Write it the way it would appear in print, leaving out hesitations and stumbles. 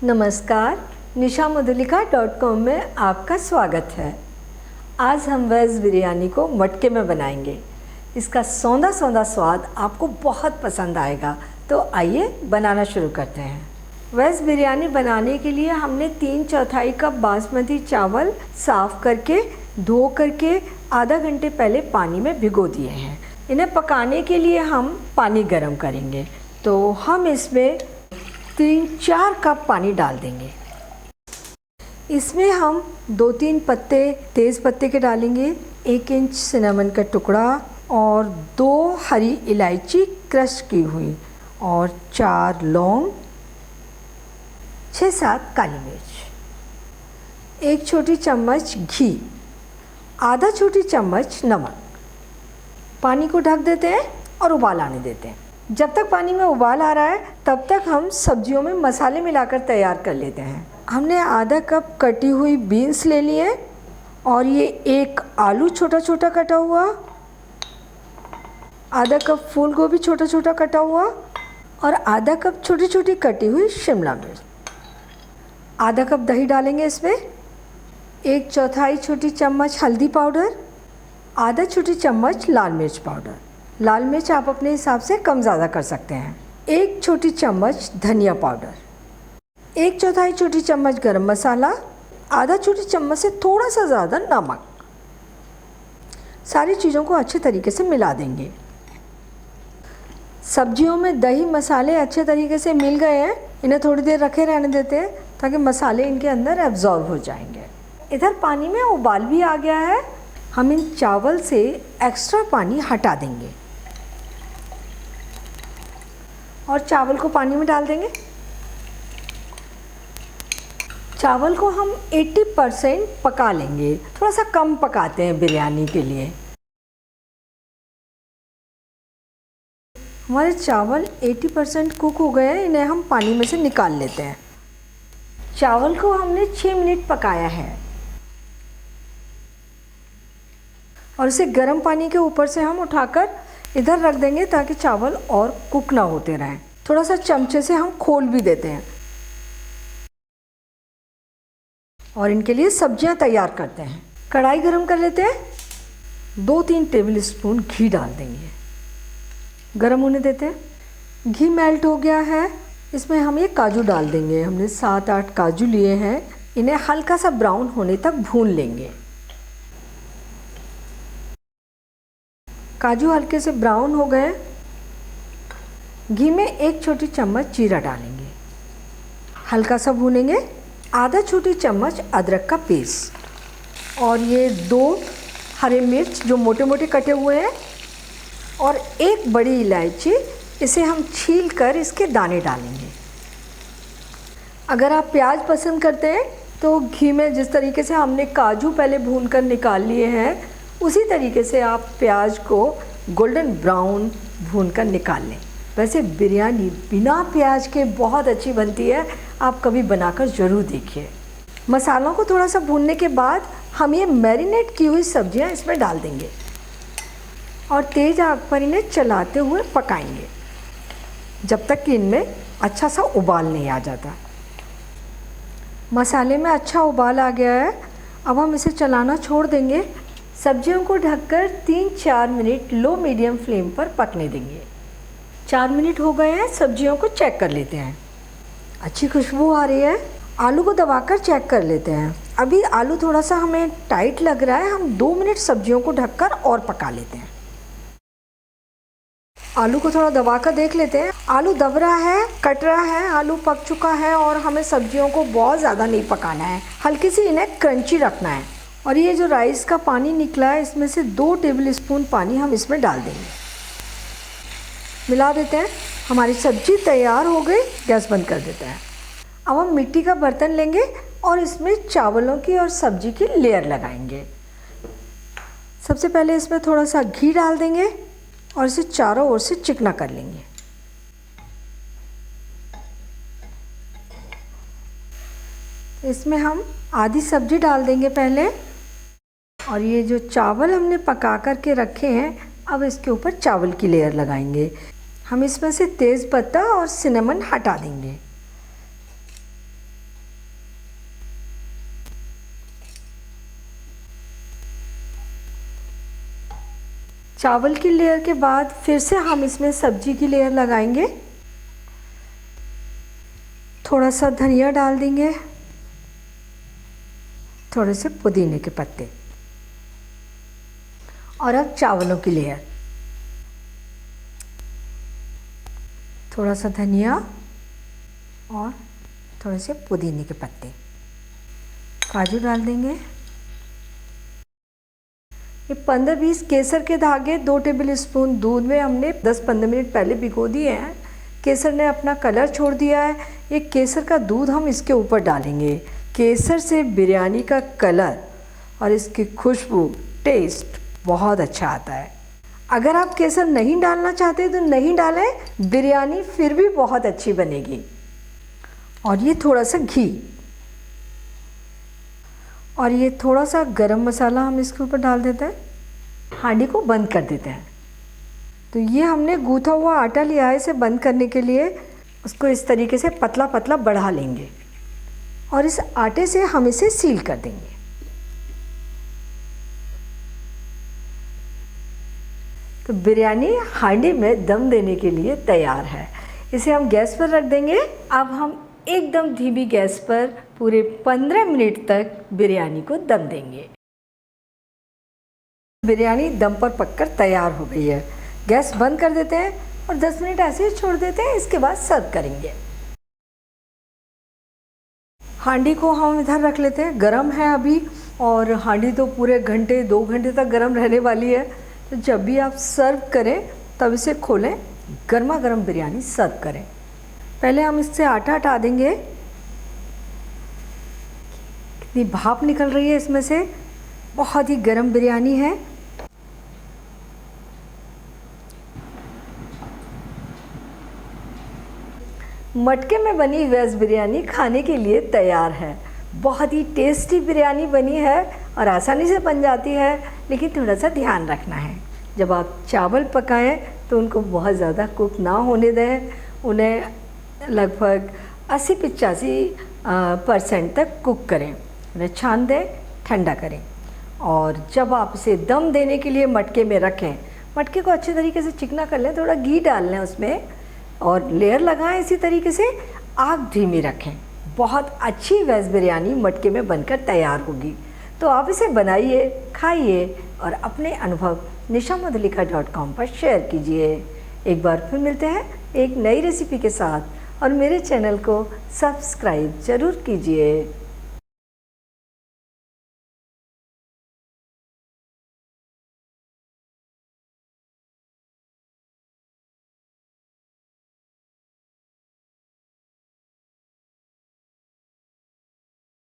नमस्कार, nishamudulika.com में आपका स्वागत है। आज हम वेज बिरयानी को मटके में बनाएंगे। इसका सौंधा सौंधा स्वाद आपको बहुत पसंद आएगा। तो आइए बनाना शुरू करते हैं। वेज बिरयानी बनाने के लिए हमने 3/4 कप बासमती चावल साफ़ करके धो करके आधा घंटे पहले पानी में भिगो दिए हैं। इन्हें पकाने के लिए हम पानी गर्म करेंगे। तो हम इसमें 3-4 कप पानी डाल देंगे। इसमें हम 2-3 पत्ते तेज़ पत्ते के डालेंगे, 1 इंच सिनेमन का टुकड़ा और 2 हरी इलायची क्रश की हुई और 4 लौंग, 6-7 काली मिर्च, 1 छोटी चम्मच घी, आधा छोटी चम्मच नमक। पानी को ढक देते हैं और उबाल आने देते हैं। जब तक पानी में उबाल आ रहा है तब तक हम सब्जियों में मसाले मिलाकर तैयार कर लेते हैं। हमने आधा कप कटी हुई बीन्स ले लिए और ये 1 आलू छोटा छोटा कटा हुआ, आधा कप फूल गोभी छोटा छोटा कटा हुआ और आधा कप छोटी छोटी कटी हुई शिमला मिर्च। आधा कप दही डालेंगे इसमें, 1/4 छोटी चम्मच हल्दी पाउडर, आधा छोटी चम्मच लाल मिर्च पाउडर। लाल मिर्च आप अपने हिसाब से कम ज़्यादा कर सकते हैं। 1 छोटी चम्मच धनिया पाउडर, 1/4 छोटी चम्मच गरम मसाला, आधा छोटी चम्मच से थोड़ा सा ज़्यादा नमक। सारी चीज़ों को अच्छे तरीके से मिला देंगे। सब्जियों में दही मसाले अच्छे तरीके से मिल गए हैं। इन्हें थोड़ी देर रखे रहने देते हैं ताकि मसाले इनके अंदर एब्जॉर्ब हो जाएंगे। इधर पानी में उबाल भी आ गया है। हम इन चावल से एक्स्ट्रा पानी हटा देंगे और चावल को पानी में डाल देंगे। चावल को हम 80% पका लेंगे। थोड़ा सा कम पकाते हैं बिरयानी के लिए। हमारे चावल 80% कुक हो गए हैं। इन्हें हम पानी में से निकाल लेते हैं। चावल को हमने 6 मिनट पकाया है और इसे गर्म पानी के ऊपर से हम उठाकर इधर रख देंगे ताकि चावल और कुक ना होते रहें। थोड़ा सा चमचे से हम खोल भी देते हैं और इनके लिए सब्जियां तैयार करते हैं। कढ़ाई गरम कर लेते हैं। 2-3 टेबल स्पून घी डाल देंगे, गरम होने देते हैं। घी मेल्ट हो गया है। इसमें हम ये काजू डाल देंगे। हमने 7-8 काजू लिए हैं। इन्हें हल्का सा ब्राउन होने तक भून लेंगे। काजू हल्के से ब्राउन हो गए। घी में 1 छोटी चम्मच जीरा डालेंगे, हल्का सा भूनेंगे। आधा छोटी चम्मच अदरक का पेस्ट और ये 2 हरे मिर्च जो मोटे मोटे कटे हुए हैं और 1 बड़ी इलायची, इसे हम छील कर इसके दाने डालेंगे। अगर आप प्याज पसंद करते हैं तो घी में जिस तरीके से हमने काजू पहले भून कर निकाल लिए हैं उसी तरीके से आप प्याज को गोल्डन ब्राउन भून कर निकाल लें। वैसे बिरयानी बिना प्याज के बहुत अच्छी बनती है। आप कभी बनाकर ज़रूर देखिए। मसालों को थोड़ा सा भूनने के बाद हम ये मैरिनेट की हुई सब्जियां इसमें डाल देंगे और तेज़ आंच पर इन्हें चलाते हुए पकाएंगे जब तक कि इनमें अच्छा सा उबाल नहीं आ जाता। मसाले में अच्छा उबाल आ गया है। अब हम इसे चलाना छोड़ देंगे। सब्जियों को ढककर 3-4 मिनट लो मीडियम फ्लेम पर पकने देंगे। 4 मिनट हो गए हैं। सब्जियों को चेक कर लेते हैं। अच्छी खुशबू आ रही है। आलू को दबाकर चेक कर लेते हैं। अभी आलू थोड़ा सा हमें टाइट लग रहा है। हम 2 मिनट सब्जियों को ढककर और पका लेते हैं। आलू को थोड़ा दबाकर देख लेते हैं। आलू दब रहा है, कट रहा है, आलू पक चुका है और हमें सब्जियों को बहुत ज़्यादा नहीं पकाना है। हल्की सी इन्हें क्रंची रखना है। और ये जो राइस का पानी निकला है इसमें से 2 टेबल स्पून पानी हम इसमें डाल देंगे। मिला देते हैं। हमारी सब्जी तैयार हो गई। गैस बंद कर देते हैं। अब हम मिट्टी का बर्तन लेंगे और इसमें चावलों की और सब्जी की लेयर लगाएंगे। सबसे पहले इसमें थोड़ा सा घी डाल देंगे और इसे चारों ओर से चिकना कर लेंगे। इसमें हम आधी सब्जी डाल देंगे पहले और ये जो चावल हमने पका कर के रखे हैं अब इसके ऊपर चावल की लेयर लगाएंगे। हम इसमें से तेज़ पत्ता और सिनेमन हटा देंगे। चावल की लेयर के बाद फिर से हम इसमें सब्जी की लेयर लगाएंगे। थोड़ा सा धनिया डाल देंगे, थोड़े से पुदीने के पत्ते, और अब चावलों की लेयर। थोड़ा सा धनिया और थोड़े से पुदीने के पत्ते, काजू डाल देंगे। ये 15-20 केसर के धागे 2 टेबल स्पून दूध में हमने 10-15 मिनट पहले भिगो दिए हैं। केसर ने अपना कलर छोड़ दिया है। ये केसर का दूध हम इसके ऊपर डालेंगे। केसर से बिरयानी का कलर और इसकी खुशबू, टेस्ट बहुत अच्छा आता है। अगर आप केसर नहीं डालना चाहते तो नहीं डालें, बिरयानी फिर भी बहुत अच्छी बनेगी। और ये थोड़ा सा घी और ये थोड़ा सा गरम मसाला हम इसके ऊपर डाल देते हैं। हांडी को बंद कर देते हैं। तो ये हमने गूथा हुआ आटा लिया है, इसे बंद करने के लिए उसको इस तरीके से पतला पतला बढ़ा लेंगे और इस आटे से हम इसे सील कर देंगे। तो बिरयानी हांडी में दम देने के लिए तैयार है। इसे हम गैस पर रख देंगे। अब हम एकदम धीमी गैस पर पूरे 15 मिनट तक बिरयानी को दम देंगे। बिरयानी दम पर पककर तैयार हो गई है। गैस बंद कर देते हैं और 10 मिनट ऐसे ही छोड़ देते हैं। इसके बाद सर्व करेंगे। हांडी को हम इधर रख लेते हैं। गरम है अभी और हांडी तो पूरे घंटे 2 घंटे तक गरम रहने वाली है। तो जब भी आप सर्व करें तब इसे खोलें, गर्मा गर्म बिरयानी सर्व करें। पहले हम इससे आटा हटा देंगे। कितनी भाप निकल रही है इसमें से, बहुत ही गर्म बिरयानी है। मटके में बनी वेज बिरयानी खाने के लिए तैयार है। बहुत ही टेस्टी बिरयानी बनी है और आसानी से बन जाती है, लेकिन थोड़ा सा ध्यान रखना है। जब आप चावल पकाएं तो उनको बहुत ज़्यादा कुक ना होने दें। उन्हें लगभग 80-85% तक कुक करें। उन्हें छान दें, ठंडा करें। और जब आप इसे दम देने के लिए मटके में रखें, मटके को अच्छे तरीके से चिकना कर लें, थोड़ा घी डाल लें उसमें और लेयर लगाएं। इसी तरीके से आग धीमी रखें। बहुत अच्छी वेज बिरयानी मटके में बनकर तैयार होगी। तो आप इसे बनाइए, खाइए और अपने अनुभव nishamadhulika.com पर शेयर कीजिए। एक बार फिर मिलते हैं एक नई रेसिपी के साथ और मेरे चैनल को सब्सक्राइब ज़रूर कीजिए।